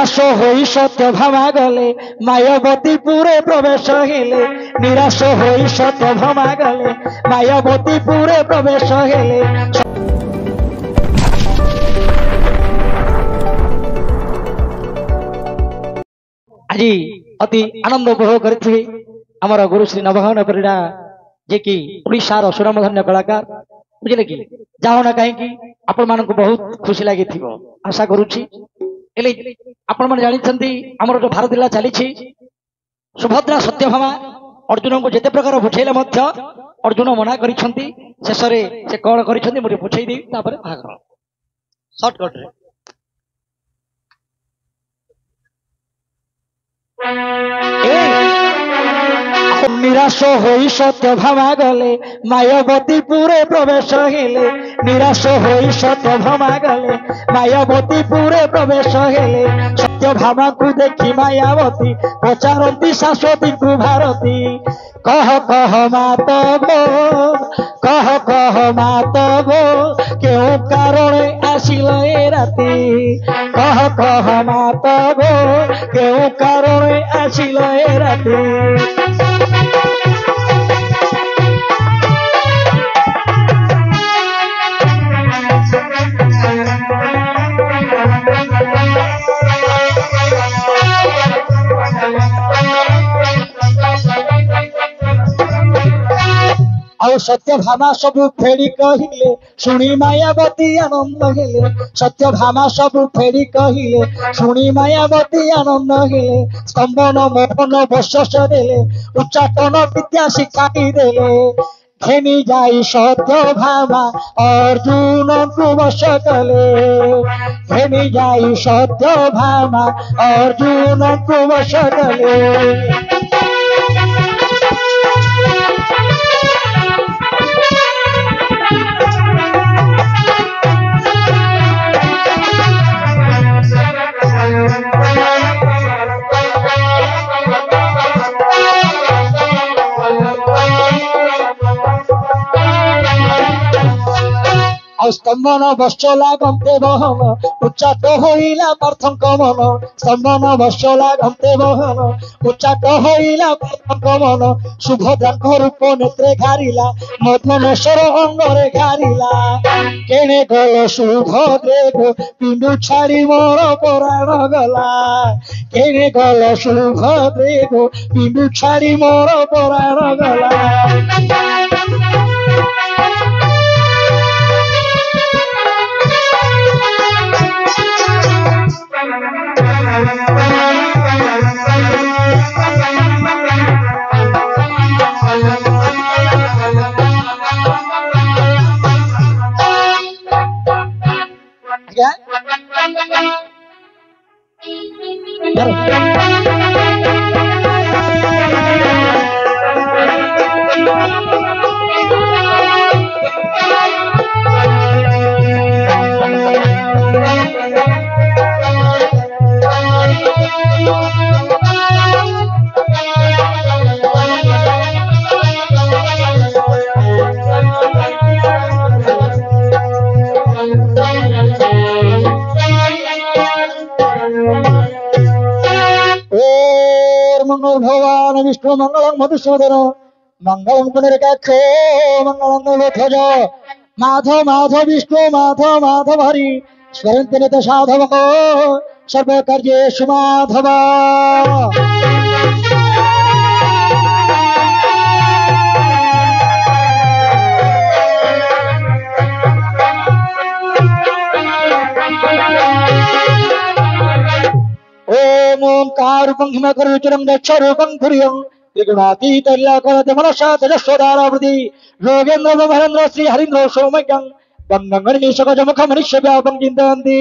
निराश होई सत्यभामा गले मायावतीपुरे प्रवेश हेले निराश होई सत्यभामा गले मायावतीपुरे प्रवेश हेले। आज अति आनंद उपभोग करी आमर गुरु श्री नवघन परिड़ा जे कि ओडिशार सुनामधन्य कलाकार बुझे कि जाओ ना कहीं आपण मान बहुत खुशी लगी आशा करुच्ची आपण मैंने जानते आमर जो भारत लीला चली सुभद्रा सत्यभामा अर्जुन को जिते प्रकार बुझेले अर्जुन मना कर शेष से कौन कर मुझे बुझे दी बाहागर सर्टकट रे निराश होई सत्यभामा गले मायावतीपुरे प्रवेश हेले निराश होई सत्यभामा गले मायावतीपुरे प्रवेश हेले। सत्यभामा को देखी मायावती पचारती शाश्वती को भारती कह मातव कह मातव क्यों कारण आसिल ए राती कह मातव क्यों कारण आसिल ए राती। सत्यभामा सबु फेरी कहिले सुनी मायावती आनंद हेले सत्यभामा सबु फेरी कहिले सुनी मायावती आनंद हेले स्तंभन मोहन बशस देले उच्चाटन विद्या शिखाई देले घेनी जाई सत्यभामा अर्जुन को वश कले घेनी जाई सत्यभामा अर्जुन को वश कले। स्तंभन बश्चला गंते बहन उच्चाट होइला पार्थंक मन स्तंभन बश्चला गंते बहन उच्चाट होइला पार्थंक मन सुभद्रांक रूप नेत्रे घारिला मदनेश्वर अंगरे घारिला केने गल सुभद्रे गो पिंडु छाड़ी मोर पराण गला केने गल सुभद्रे गो पिंडु छाड़ी मोर पराण गला। भगवान विष्णु मंगलम मधुसूदन मंगलम पुनर्काक्ष मंगलम ध्वज माधव माधव विष्णु माधव माधव हरि स्वरंत साधव सर्व कार्य माधव। ओंकाररूपं हिमकरुचरं दक्षरूपं तुर्यं त्रिगुणातीतलीलाकरते मनसा तेजस्वधारावृति योगेन्द्र महेन्द्र श्री हरीन्द्र सौम्यं गंगणीशकजमुख मनुष्यव्यापं चिन्तयन्ति।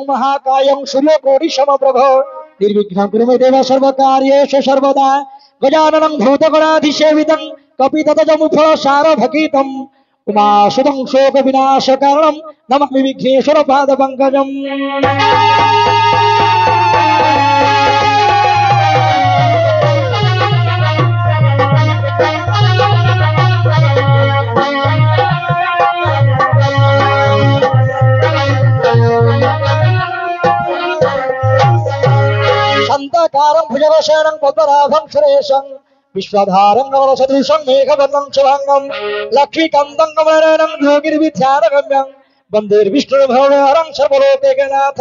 महाकायं सूर्यकोटि समप्रभ निर्विघ्नं कुरु मे देव सर्वकार्येषु सर्वदा गजाननं भूतगणाधिसेवितं कपितजमुफल सारभकीतं उमा सुदं शोक विनाश कारणं नमामि विघ्नेश्वर पाद पंकजम्। शान्ताकारं भुजगशयनं पद्मनाभं सुरेशं विश्वधारं नवरसदृशं मेघवर्णं शुभांगं लक्ष्मीकान्तं कमलनयनं योगिर्विद्यानगम्यं वन्दे विष्णुर्भवहरं सर्वलोकैकनाथ।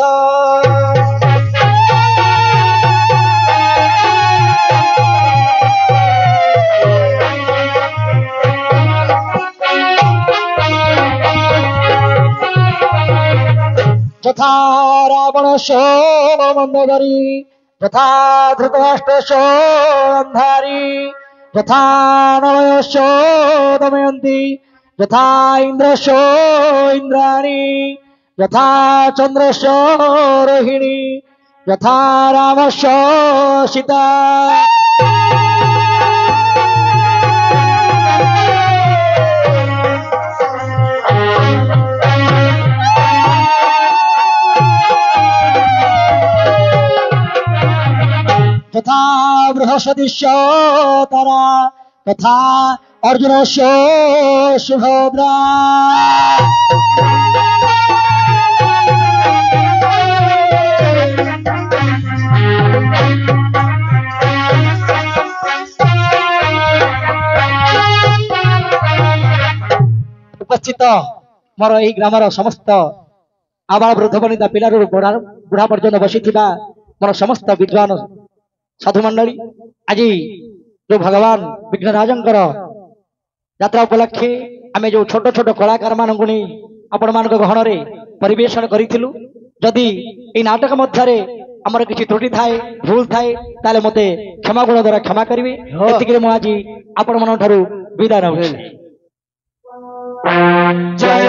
यथा रावणस्य मन्दोदरी यथा धृतराष्ट्रस्य अन्धारी यथा नवयस्य दमयन्ती यथा इन्द्रस्य इन्द्राणी यथा चन्द्रस्य रोहिणी यथा रामस्य सीता। तथा बृहस्पतिश्च तरा तथा अर्जुनस्य सुभद्रा। उपस्थित मोर एही ग्रामर समस्त आबाल वृद्ध वनिता पिलारू बुढ़ा पर्यंत बसी मोर समस्त विद्वान साधु मंडली आज जो भगवान विघ्नराजंकर यात्रा उपलक्षे आमे जो छोट छोट कलाकार मान आपण मान गहन परिवेशन करूँ। जदि ये नाटक मध्य आमर किसी त्रुटि थाए भूल थाए ताले मते क्षमा गुण द्वारा क्षमा करेंगे। एतिके आज आपण मन विदाय नउछि। जय